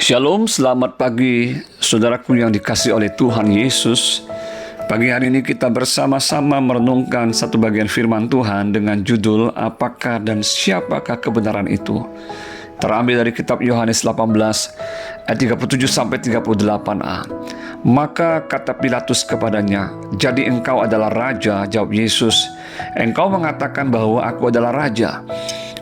Shalom, selamat pagi saudaraku yang dikasihi oleh Tuhan Yesus. Pagi hari ini kita bersama-sama merenungkan satu bagian firman Tuhan dengan judul Apakah dan Siapakah Kebenaran Itu? Terambil dari kitab Yohanes 18 ayat 37-38a. Maka kata Pilatus kepadanya, "Jadi engkau adalah raja?" Jawab Yesus, "Engkau mengatakan bahwa aku adalah raja.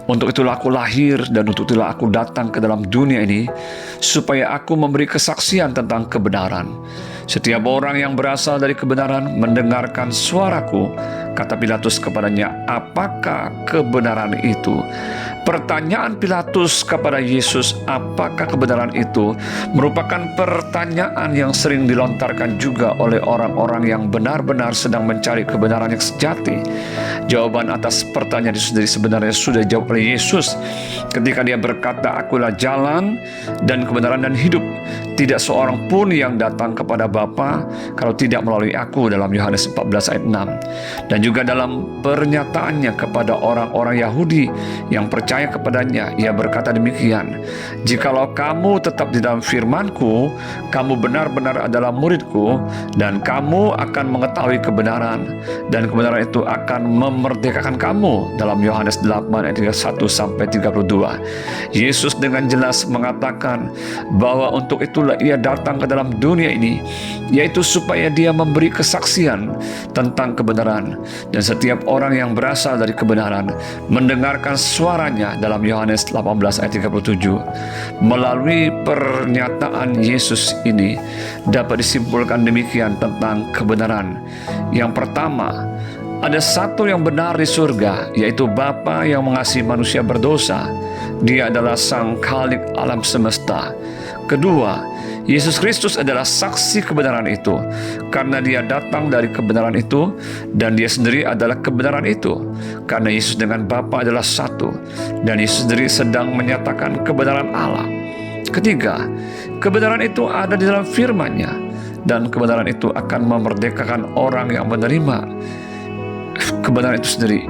Untuk itulah aku lahir dan untuk itulah aku datang ke dalam dunia ini, supaya aku memberi kesaksian tentang kebenaran. Setiap orang yang berasal dari kebenaran mendengarkan suaraku." Kata Pilatus kepadanya, "Apakah kebenaran itu?" Pertanyaan Pilatus kepada Yesus, apakah kebenaran itu, merupakan pertanyaan yang sering dilontarkan juga oleh orang-orang yang benar-benar sedang mencari kebenaran yang sejati. Jawaban atas pertanyaan itu sendiri sebenarnya sudah dijawab oleh Yesus ketika dia berkata, "Akulah jalan dan kebenaran dan hidup. Tidak seorang pun yang datang kepada Bapa kalau tidak melalui aku," dalam Yohanes 14 ayat 6. Dan juga dalam pernyataannya kepada orang-orang Yahudi yang percaya kepadanya, ia berkata demikian, "Jikalau kamu tetap di dalam firman-Ku, kamu benar-benar adalah murid-Ku, dan kamu akan mengetahui kebenaran, dan kebenaran itu akan memerdekakan kamu," dalam Yohanes 8 ayat 31-32. Yesus dengan jelas mengatakan bahwa untuk itulah ia datang ke dalam dunia ini, yaitu supaya dia memberi kesaksian tentang kebenaran, dan setiap orang yang berasal dari kebenaran mendengarkan suaranya, dalam Yohanes 18 ayat 37. Melalui pernyataan Yesus ini dapat disimpulkan demikian tentang kebenaran. Yang pertama, ada satu yang benar di surga, yaitu Bapa yang mengasihi manusia berdosa. Dia adalah Sang Khalik alam semesta. Kedua, Yesus Kristus adalah saksi kebenaran itu, karena dia datang dari kebenaran itu, dan dia sendiri adalah kebenaran itu, karena Yesus dengan Bapa adalah satu, dan Yesus sendiri sedang menyatakan kebenaran Allah. Ketiga, kebenaran itu ada di dalam firman-Nya, dan kebenaran itu akan memerdekakan orang yang menerima kebenaran itu sendiri,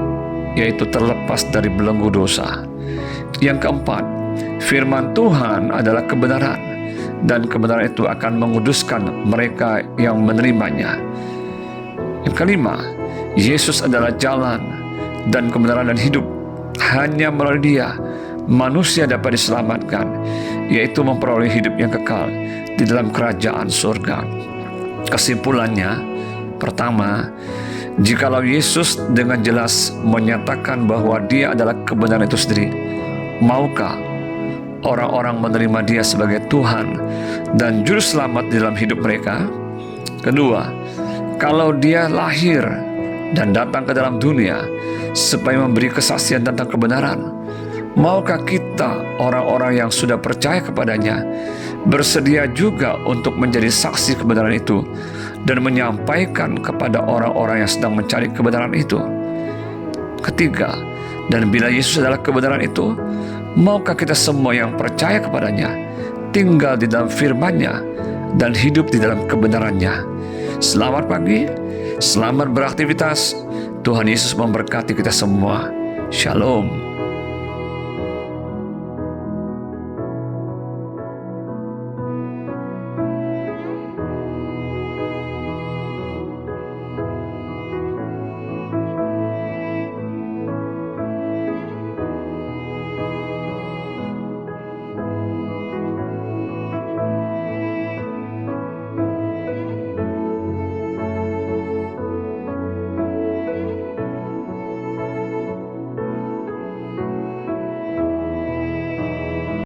yaitu terlepas dari belenggu dosa. Yang keempat, firman Tuhan adalah kebenaran, dan kebenaran itu akan menguduskan mereka yang menerimanya. Yang kelima, Yesus adalah jalan dan kebenaran dan hidup. Hanya melalui Dia manusia dapat diselamatkan, yaitu memperoleh hidup yang kekal di dalam kerajaan surga. Kesimpulannya, pertama, jikalau Yesus dengan jelas menyatakan bahwa Dia adalah kebenaran itu sendiri, maukah orang-orang menerima Dia sebagai Tuhan dan Juru Selamat di dalam hidup mereka? Kedua, kalau Dia lahir dan datang ke dalam dunia supaya memberi kesaksian tentang kebenaran, maukah kita, orang-orang yang sudah percaya kepadanya, bersedia juga untuk menjadi saksi kebenaran itu dan menyampaikan kepada orang-orang yang sedang mencari kebenaran itu? Ketiga, dan bila Yesus adalah kebenaran itu, maukah kita semua yang percaya kepadanya tinggal di dalam firman-Nya dan hidup di dalam kebenaran-Nya? Selamat pagi, selamat beraktivitas. Tuhan Yesus memberkati kita semua. Shalom.